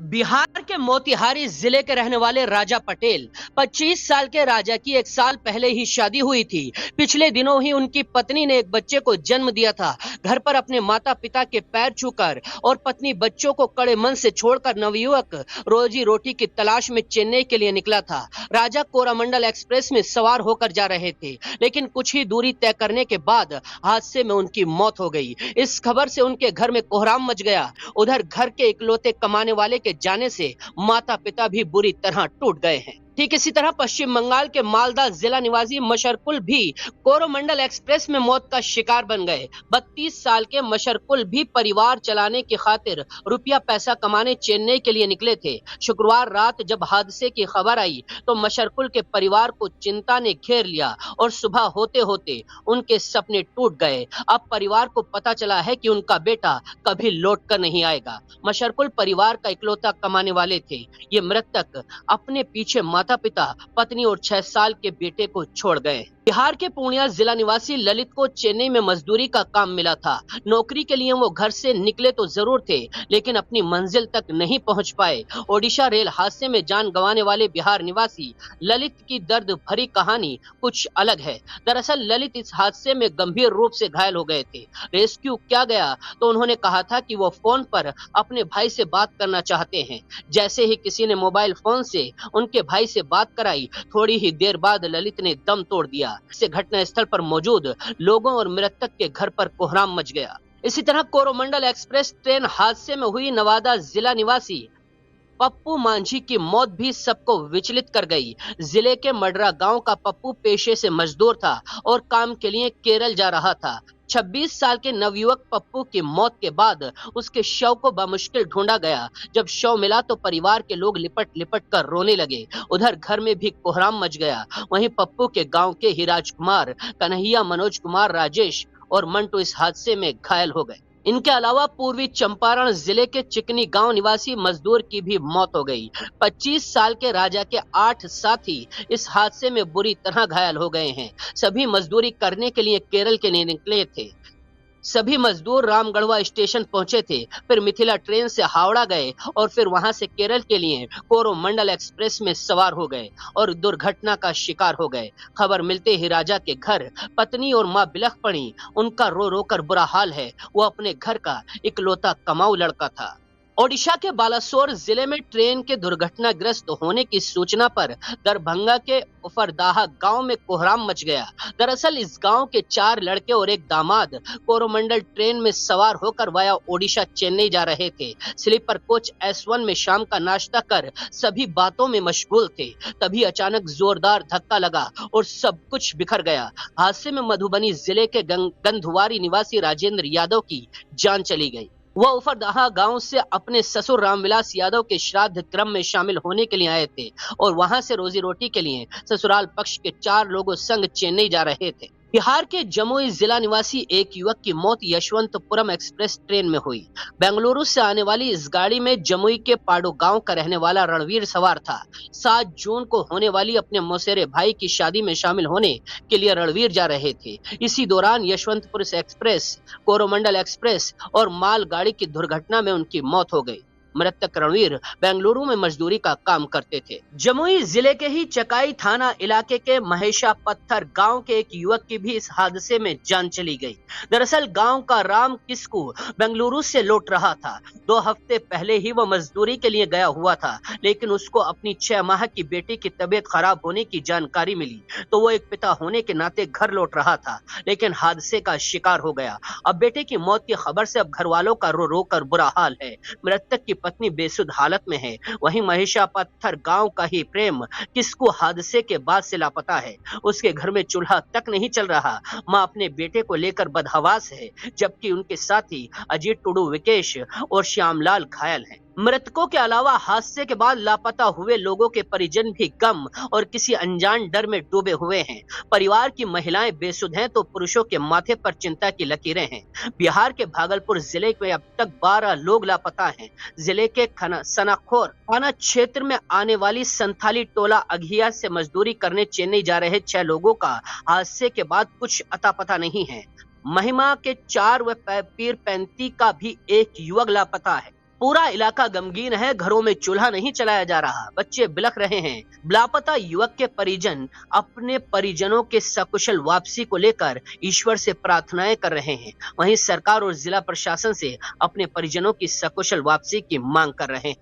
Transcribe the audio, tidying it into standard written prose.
बिहार के मोतिहारी जिले के रहने वाले राजा पटेल 25 साल के राजा की एक साल पहले ही शादी हुई थी। पिछले दिनों ही उनकी पत्नी ने एक बच्चे को जन्म दिया था। घर पर अपने माता पिता के पैर छूकर और पत्नी बच्चों को कड़े मन से छोड़कर नवयुवक रोजी रोटी की तलाश में चेन्नई के लिए निकला था। राजा कोरामंडल एक्सप्रेस में सवार होकर जा रहे थे, लेकिन कुछ ही दूरी तय करने के बाद हादसे में उनकी मौत हो गई। इस खबर से उनके घर में कोहराम मच गया। उधर घर के इकलौते कमाने वाले के जाने से माता पिता भी बुरी तरह टूट गए हैं। ठीक इसी तरह पश्चिम बंगाल के मालदा जिला निवासी मशरकुल भी कोरोमंडल एक्सप्रेस में मौत का शिकार बन गए। 32 साल के मशरकुल भी परिवार चलाने की खातिर रुपया पैसा कमाने चेन्नई के लिए निकले थे। शुक्रवार रात जब हादसे की खबर आई तो मशरकुल के परिवार को चिंता ने घेर लिया और सुबह होते होते उनके सपने टूट गए। अब परिवार को पता चला है कि उनका बेटा कभी लौट कर नहीं आएगा। मशरकुल परिवार का इकलौता कमाने वाले थे। ये मृतक अपने पीछे माता पिता, पत्नी और 6 साल के बेटे को छोड़ गए। बिहार के पूर्णिया जिला निवासी ललित को चेन्नई में मजदूरी का काम मिला था। नौकरी के लिए वो घर से निकले तो जरूर थे, लेकिन अपनी मंजिल तक नहीं पहुंच पाए। ओडिशा रेल हादसे में जान गंवाने वाले बिहार निवासी ललित की दर्द भरी कहानी कुछ अलग है। दरअसल ललित इस हादसे में गंभीर रूप से घायल हो गए थे। रेस्क्यू किया गया तो उन्होंने कहा था कि वो फोन पर अपने भाई से बात करना चाहते हैं। जैसे ही किसी ने मोबाइल फोन से उनके भाई से बात कराई, थोड़ी ही देर बाद ललित ने दम तोड़ दिया। इससे घटना स्थल पर मौजूद लोगों और मृतक के घर पर कोहराम मच गया। इसी तरह कोरोमंडल एक्सप्रेस ट्रेन हादसे में हुई नवादा जिला निवासी पप्पू मांझी की मौत भी सबको विचलित कर गई। जिले के मडरा गांव का पप्पू पेशे से मजदूर था और काम के लिए केरल जा रहा था। 26 साल के नवयुवक पप्पू की मौत के बाद उसके शव को बमुश्किल ढूंढा गया। जब शव मिला तो परिवार के लोग लिपट लिपट कर रोने लगे। उधर घर में भी कोहराम मच गया। वहीं पप्पू के गांव के ही राजकुमार, कन्हैया, मनोज कुमार, राजेश और मंटू इस हादसे में घायल हो गए। इनके अलावा पूर्वी चंपारण जिले के चिकनी गांव निवासी मजदूर की भी मौत हो गई। 25 साल के राजा के 8 साथी इस हादसे में बुरी तरह घायल हो गए हैं। सभी मजदूरी करने के लिए केरल के लिए निकले थे। सभी मजदूर रामगढ़वा स्टेशन पहुंचे थे, फिर मिथिला ट्रेन से हावड़ा गए और फिर वहां से केरल के लिए कोरोमंडल एक्सप्रेस में सवार हो गए और दुर्घटना का शिकार हो गए। खबर मिलते ही राजा के घर पत्नी और मां बिलख पड़ी। उनका रो रो कर बुरा हाल है। वो अपने घर का इकलौता कमाऊ लड़का था। ओडिशा के बालासोर जिले में ट्रेन के दुर्घटनाग्रस्त होने की सूचना पर दरभंगा के उफरदाहा गांव में कोहराम मच गया। दरअसल इस गांव के 4 लड़के और एक दामाद कोरोमंडल ट्रेन में सवार होकर वाया ओडिशा चेन्नई जा रहे थे। स्लीपर कोच S1 में शाम का नाश्ता कर सभी बातों में मशगूल थे। तभी अचानक जोरदार धक्का लगा और सब कुछ बिखर गया। हादसे में मधुबनी जिले के गंधुवारी निवासी राजेंद्र यादव की जान चली गई। वह उफरदाहा गांव से अपने ससुर रामविलास यादव के श्राद्ध क्रम में शामिल होने के लिए आए थे और वहां से रोजी रोटी के लिए ससुराल पक्ष के 4 लोगों संग चेन्नई जा रहे थे। बिहार के जमुई जिला निवासी एक युवक की मौत यशवंतपुरम एक्सप्रेस ट्रेन में हुई। बेंगलुरु से आने वाली इस गाड़ी में जमुई के पाडो गांव का रहने वाला रणवीर सवार था। 7 जून को होने वाली अपने मौसेरे भाई की शादी में शामिल होने के लिए रणवीर जा रहे थे। इसी दौरान यशवंतपुर एक्सप्रेस, कोरोमंडल एक्सप्रेस और माल गाड़ी की दुर्घटना में उनकी मौत हो गई। मृतक रणवीर बेंगलुरु में मजदूरी का काम करते थे। जमुई जिले के ही चकाई थाना इलाके के महेशा पत्थर गांव के एक युवक की भी इस हादसे में जान चली गई। दरअसल गांव का राम किस्कू बेंगलुरु से लौट रहा था। 2 हफ्ते पहले ही वह मजदूरी के लिए गया हुआ था, लेकिन उसको अपनी 6 माह की बेटी की तबीयत खराब होने की जानकारी मिली तो वो एक पिता होने के नाते घर लौट रहा था, लेकिन हादसे का शिकार हो गया। अब बेटे की मौत की खबर से अब घर वालों का रो रो कर बुरा हाल है। मृतक की पत्नी बेसुध हालत में है। वहीं महेशा पत्थर गांव का ही प्रेम किसको हादसे के बाद से लापता है। उसके घर में चूल्हा तक नहीं चल रहा। मां अपने बेटे को लेकर बदहवास है, जबकि उनके साथी अजीत टुडू, विकेश और श्यामलाल घायल हैं। मृतकों के अलावा हादसे के बाद लापता हुए लोगों के परिजन भी गम और किसी अनजान डर में डूबे हुए हैं। परिवार की महिलाएं बेसुध हैं तो पुरुषों के माथे पर चिंता की लकीरें हैं। बिहार के भागलपुर जिले में अब तक 12 लोग लापता हैं। जिले के सनाखोर थाना क्षेत्र में आने वाली संथाली टोला अघिया से मजदूरी करने चेन्नई जा रहे 6 लोगों का हादसे के बाद कुछ अता पता नहीं है। महिमा के 4 व पीर पैंती का भी एक युवक लापता है। पूरा इलाका गमगीन है, घरों में चूल्हा नहीं चलाया जा रहा, बच्चे बिलख रहे हैं। लापता युवक के परिजन अपने परिजनों के सकुशल वापसी को लेकर ईश्वर से प्रार्थनाएं कर रहे हैं। वहीं सरकार और जिला प्रशासन से अपने परिजनों की सकुशल वापसी की मांग कर रहे हैं।